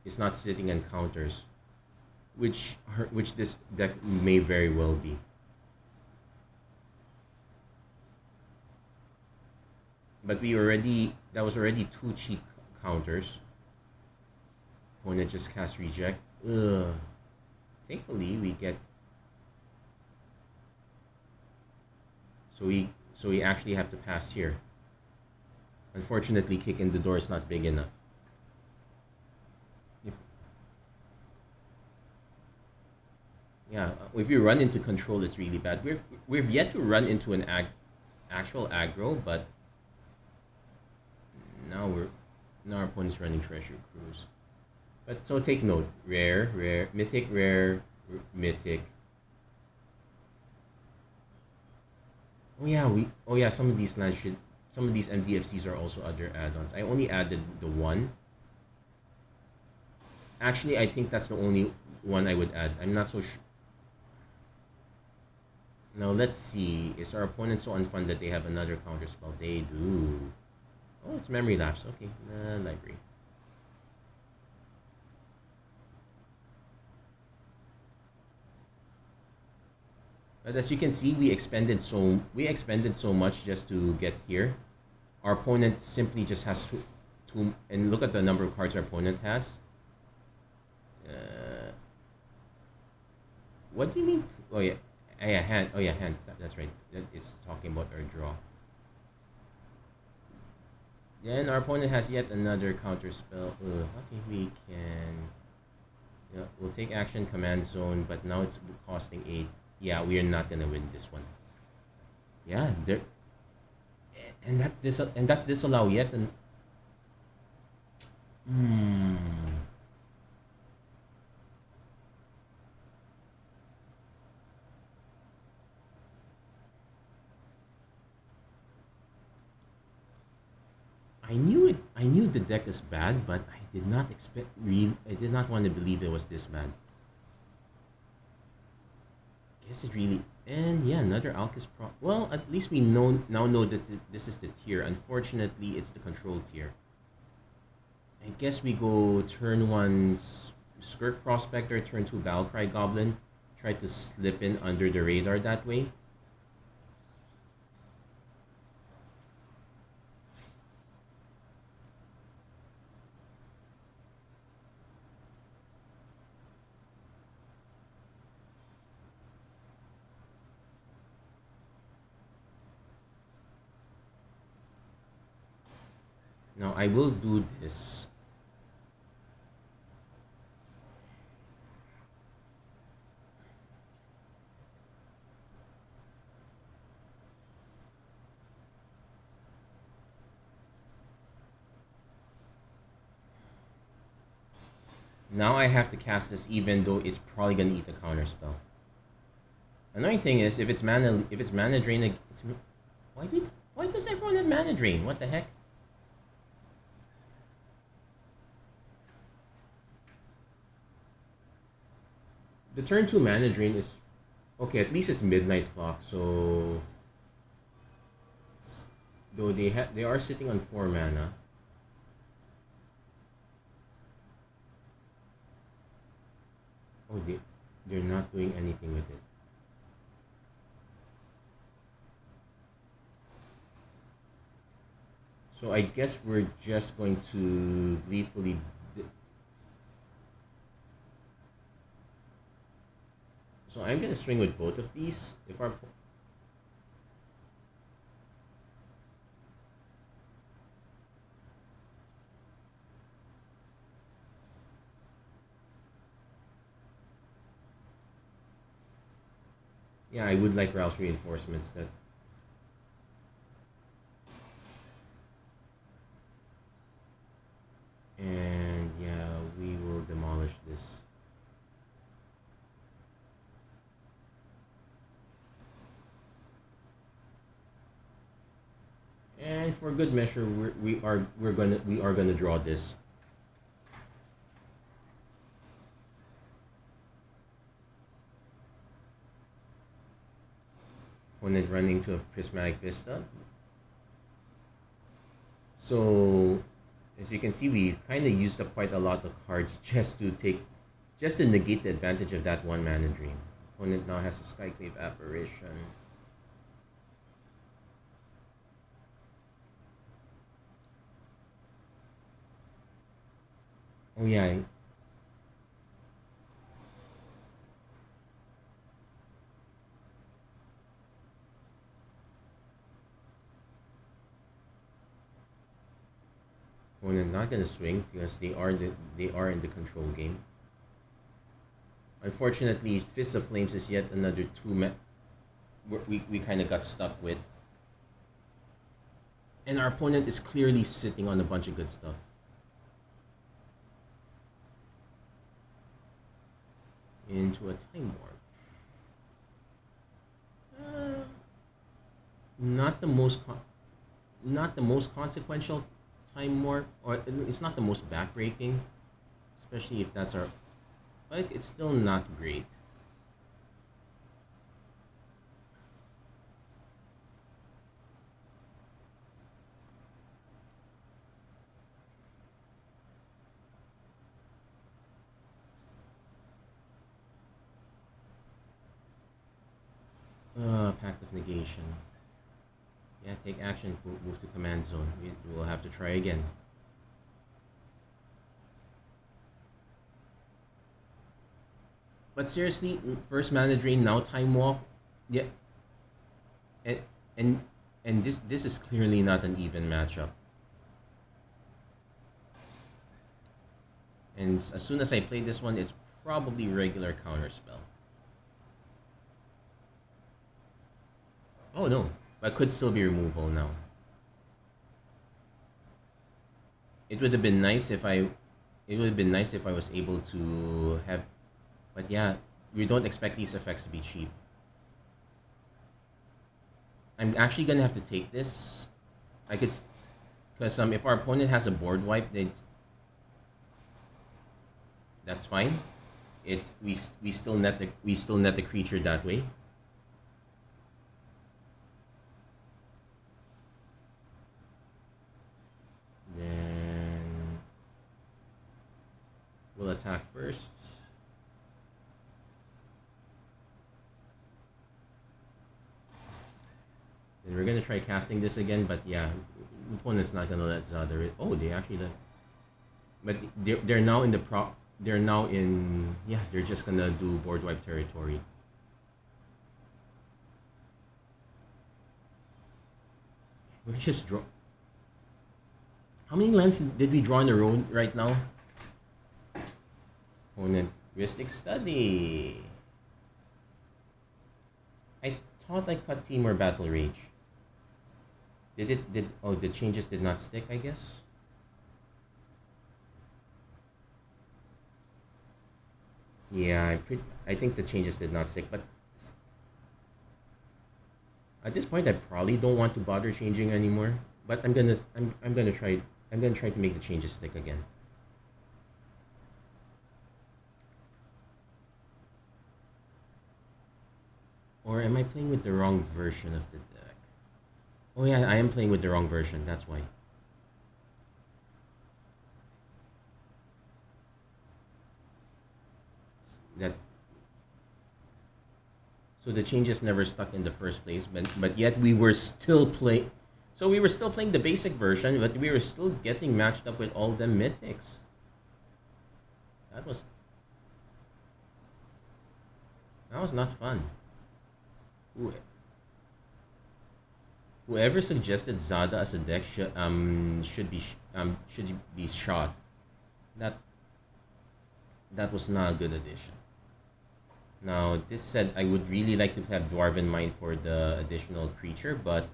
is not sitting on counters, which this deck may very well be. But that was already 2 cheap counters. Opponent just cast reject. Ugh. Thankfully we get... So we actually have to pass here. Unfortunately, kick in the door is not big enough. If you run into control, it's really bad. We've yet to run into an actual aggro, but now our opponent's running Treasure Cruise. But so take note: rare, mythic, rare, mythic. Oh yeah, some of these MDFCs are also other add-ons. I only added the one. Actually, I think that's the only one I would add. I'm not so sure. Now let's see. Is our opponent so unfun that they have another counter spell? They do. Oh, it's memory lapse. Okay, library. But as you can see, we expended so much just to get here. Our opponent simply just has to and look at the number of cards our opponent has. What do you mean? Oh yeah, hand. Oh yeah, hand. That's right. That is talking about our draw. Then our opponent has yet another counter spell. Okay, we can. Yeah, we'll take action, command zone, but now it's costing 8. Yeah, we are not gonna win this one. Yeah, there, and that's disallow yet. And I knew it. I knew the deck is bad, but I did not expect. I did not want to believe it was this bad. Guess it really. And yeah, another Alkist Pro. Well, at least we now know that this is the tier. Unfortunately, it's the control tier. I guess we go turn 1 Skirt Prospector, turn 2 Battlecry Goblin. Try to slip in under the radar that way. Now I will do this. Now I have to cast this even though it's probably gonna eat a counter spell. Annoying thing is if it's mana drain, why does everyone have mana drain? What the heck? The turn 2 mana drain is okay. At least it's midnight clock, so though they are sitting on 4 mana. Oh, they're not doing anything with it. So I guess we're just going to gleefully. So I'm gonna swing with both of these. If our yeah, I would like Rouse reinforcements that. And yeah, we will demolish this. And for good measure, we are gonna draw this. Opponent running to a Prismatic Vista. So as you can see, we kind of used up quite a lot of cards just to negate the advantage of that 1 mana dream. Opponent now has a Skyclave Apparition. Oh yeah. Opponent not gonna swing because they are in the control game. Unfortunately, Fist of Flames is yet another 2 we kind of got stuck with. And our opponent is clearly sitting on a bunch of good stuff. Into a Time Warp. Not the most consequential Time Warp, or it's not the most backbreaking, especially if that's our. But it's still not great. Pact of Negation. Yeah, take action, move to command zone. We'll have to try again. But seriously, first mana drain, now Time Walk. Yeah. And and this is clearly not an even matchup. And as soon as I play this one, it's probably regular counterspell. Oh no, but could still be removal now. It would have been nice if I was able to have, but yeah, we don't expect these effects to be cheap. I'm actually gonna have to take this. I could, because if our opponent has a board wipe, that's fine. We still net the creature that way. Then we'll attack first. And we're gonna try casting this again, but yeah, opponent's not gonna let Zada. Oh, they actually let. But they're now in the They're now in. Yeah, they're just gonna do board wipe territory. We just draw. How many lands did we draw in a row right now? Opponent Ristic Study. I thought I cut Team or Battle Rage. The changes did not stick, I guess. Yeah, I think the changes did not stick, but at this point, I probably don't want to bother changing anymore. But I'm gonna try to make the changes stick again. Or am I playing with the wrong version of the deck? Oh yeah, I am playing with the wrong version. That's why. That So the changes never stuck in the first place, but yet we were still play. So we were still playing the basic version, but we were still getting matched up with all the mythics. That was that was not fun. Who, Whoever suggested Zada as a deck should be shot. That that was not a good addition. Now this said, I would really like to have Dwarven Mind for the additional creature, but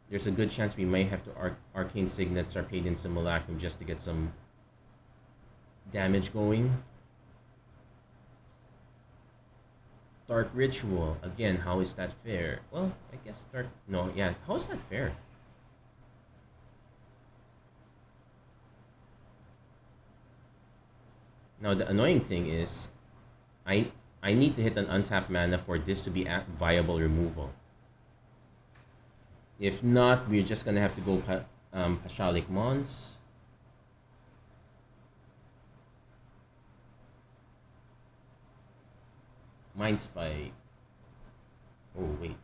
there's a good chance we might have to Arcane Signets or Paid in Simulacrum just to get some damage going. Dark Ritual. Again, how is that fair? Well, I guess Dark... No, yeah, how is that fair? Now, the annoying thing is, I need to hit an untapped mana for this to be a viable removal. If not, we're just gonna have to go Pashalik Mons. Mind Spike. Oh, wait.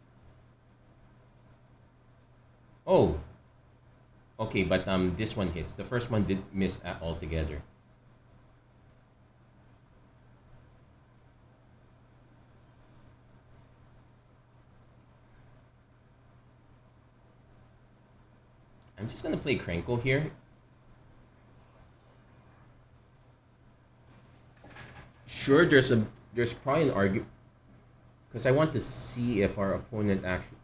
Oh! Okay, but this one hits. The first one did miss altogether. I'm just gonna play Krenko here. Sure, there's probably an argument because I want to see if our opponent actually.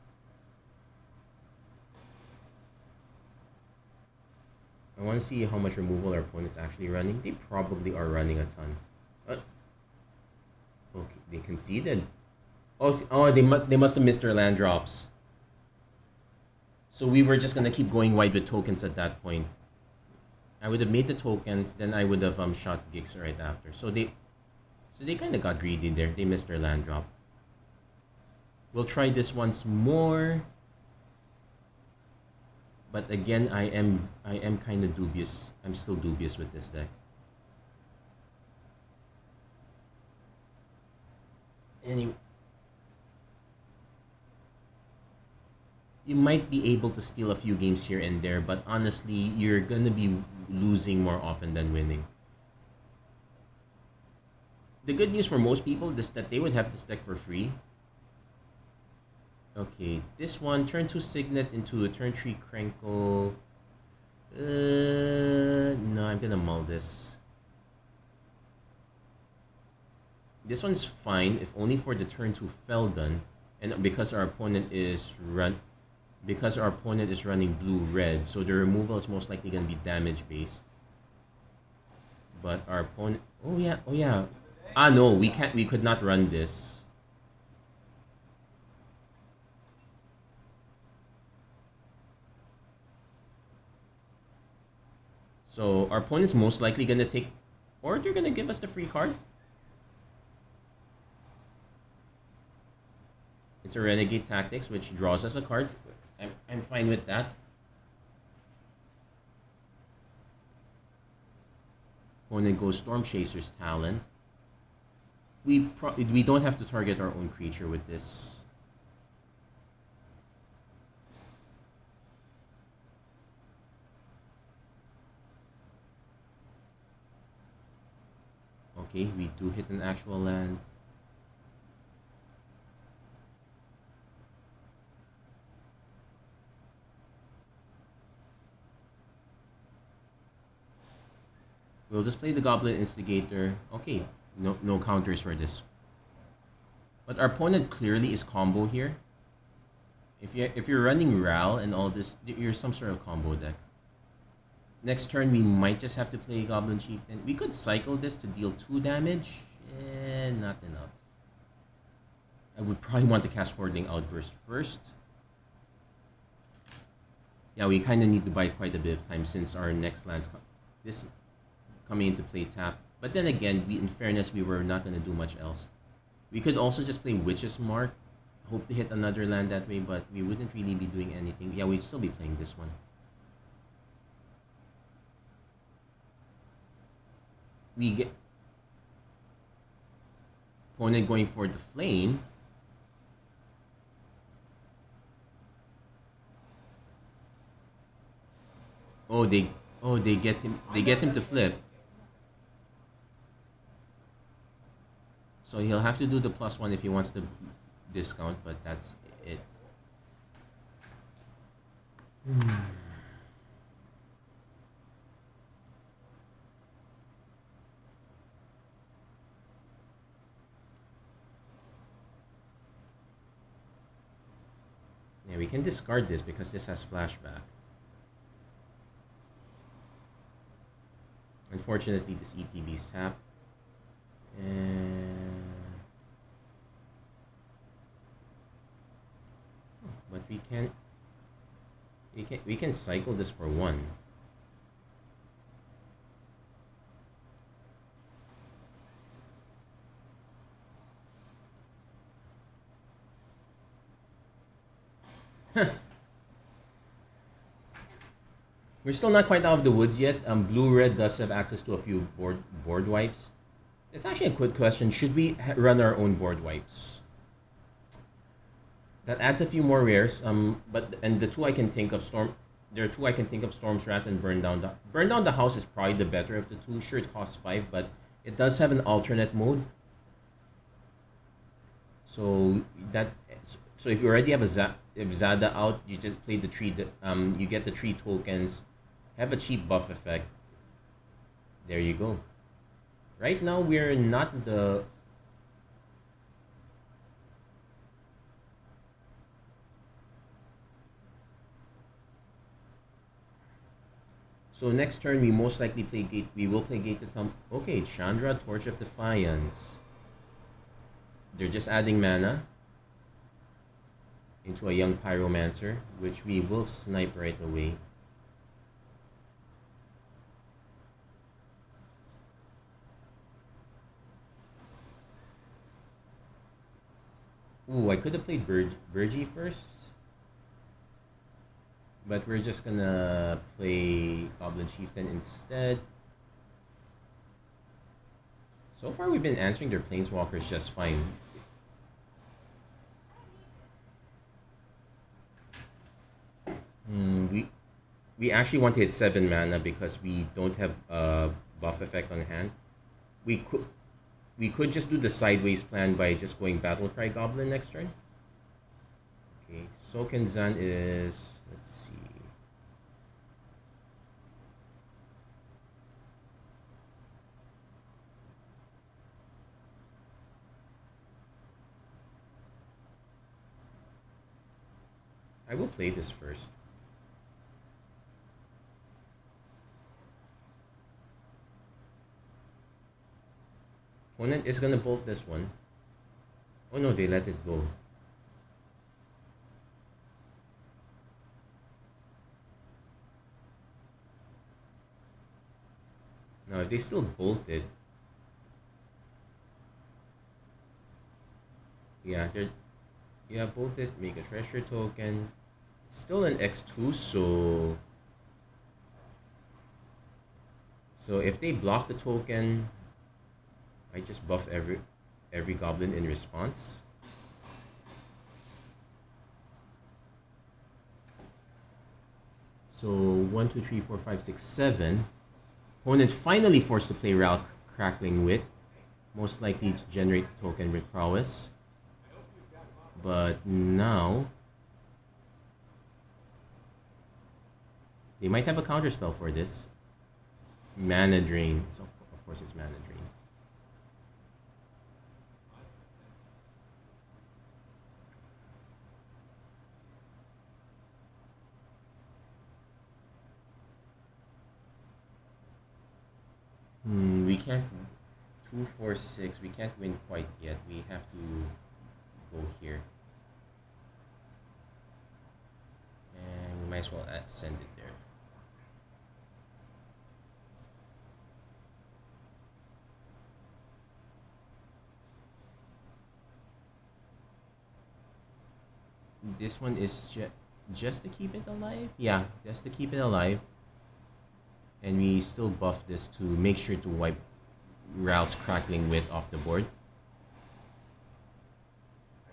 I want to see how much removal our opponent's actually running. They probably are running a ton. Okay, they conceded. Oh, they must have missed their land drops. So we were just gonna keep going wide with tokens at that point. I would have made the tokens, then I would have shot Gix right after. So they kind of got greedy there. They missed their land drop. We'll try this once more. But again, I am kind of dubious. I'm still dubious with this deck. Anyway, you might be able to steal a few games here and there, but honestly, you're gonna be losing more often than winning. The good news for most people is that they would have this deck for free. Okay, this one, turn 2 Signet into a turn 3 Krenko. No, I'm gonna mull this. This one's fine, if only for the turn 2 Feldon, and because our opponent is running blue-red, so the removal is most likely gonna be damage-based. But our opponent... Oh yeah. Ah, no, we could not run this. So our opponent's most likely gonna take, or they're gonna give us the free card. It's a Renegade Tactics, which draws us a card. I'm fine with that. Opponent goes Storm Chaser's Talent. We don't have to target our own creature with this. Okay, we do hit an actual land. We'll just play the Goblin Instigator. Okay, no counters for this. But our opponent clearly is combo here. If you're running Ral and all this, you're some sort of combo deck. Next turn, we might just have to play Goblin Chieftain. We could cycle this to deal 2 damage. Not enough. I would probably want to cast Hoarding Outburst first. Yeah, we kind of need to buy quite a bit of time since our next land's this coming into play tap. But then again, in fairness, we were not going to do much else. We could also just play Witch's Mark, hope to hit another land that way, but we wouldn't really be doing anything. Yeah, we'd still be playing this one. We get opponent going for the flame. Oh, they get him. They get him to flip. So he'll have to do the +1 if he wants to discount, but that's it. Yeah, we can discard this because this has flashback. Unfortunately, this ETB's tapped. But we can cycle this for 1. We're still not quite out of the woods yet. Blue-red does have access to a few board wipes. It's actually a good question. Should we run our own board wipes? That adds a few more rares. And the two I can think of there are two I can think of: Storm's Wrath and Burn Down the House is probably the better of the two. Sure, it costs 5, but it does have an alternate mode. So if you already have if Zada out, you just play the 3. You get the 3 tokens, have a cheap buff effect. There you go. Right now we're not the. So next turn we most likely play Gate. We will play Gate to Thumb. Okay, Chandra, Torch of Defiance. They're just adding mana into a young Pyromancer, which we will snipe right away. Ooh, I could have played Burgie first. But we're just gonna play Goblin Chieftain instead. So far we've been answering their Planeswalkers just fine. We actually want to hit 7 mana because we don't have a buff effect on hand. We could just do the sideways plan by just going Battlecry Goblin next turn. Okay, Sokenzan is, let's see. I will play this first. Opponent is gonna bolt this one. Oh no, they let it go. No, if they still bolt it. Yeah, bolt it, make a treasure token. It's still an X2, so if they block the token, I just buff every goblin in response. So 1, 2, 3, 4, 5, 6, 7. Opponent finally forced to play Ralk Crackling Wit. Most likely to generate the token with prowess. But now they might have a counterspell for this. Mana Drain. So of course it's Mana Drain. We can't 2, 4, 6. We can't win quite yet. We have to go here. And we might as well send it there. This one is just to keep it alive? Yeah, just to keep it alive. And we still buff this to make sure to wipe Ral's Crackling Wit off the board.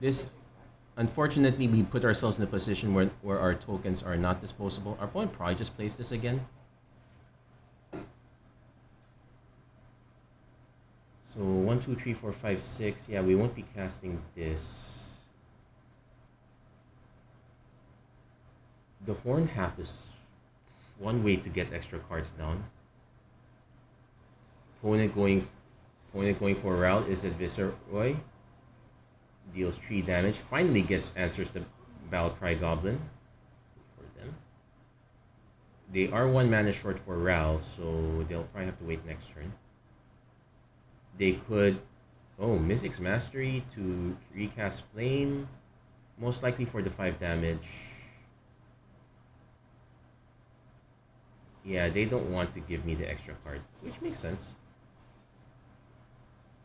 This, unfortunately, we put ourselves in a position where our tokens are not disposable. Our opponent probably just plays this again. So 1, 2, 3, 4, 5, 6. Yeah, we won't be casting this. The Horn Half is one way to get extra cards down. Opponent going for Ral is it Viceroy. Deals 3 damage. Finally gets answers the Battlecry Goblin. Good for them. They are 1 mana short for Ral, so they'll probably have to wait next turn. They could... Oh, Mystic's Mastery to recast Flame. Most likely for the 5 damage. Yeah, they don't want to give me the extra card, which makes sense.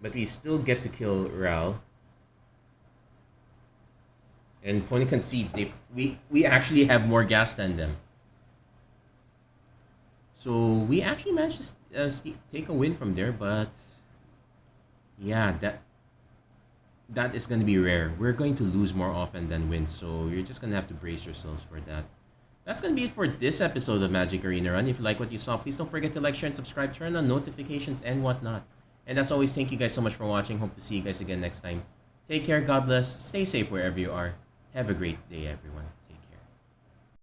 But we still get to kill Ral. And opponent concedes. We actually have more gas than them. So we actually managed to take a win from there, but yeah, that is going to be rare. We're going to lose more often than win, so you're just going to have to brace yourselves for that. That's going to be it for this episode of Magic Arena Run. If you like what you saw, please don't forget to like, share, and subscribe. Turn on notifications and whatnot. And as always, thank you guys so much for watching. Hope to see you guys again next time. Take care, God bless, stay safe wherever you are. Have a great day, everyone.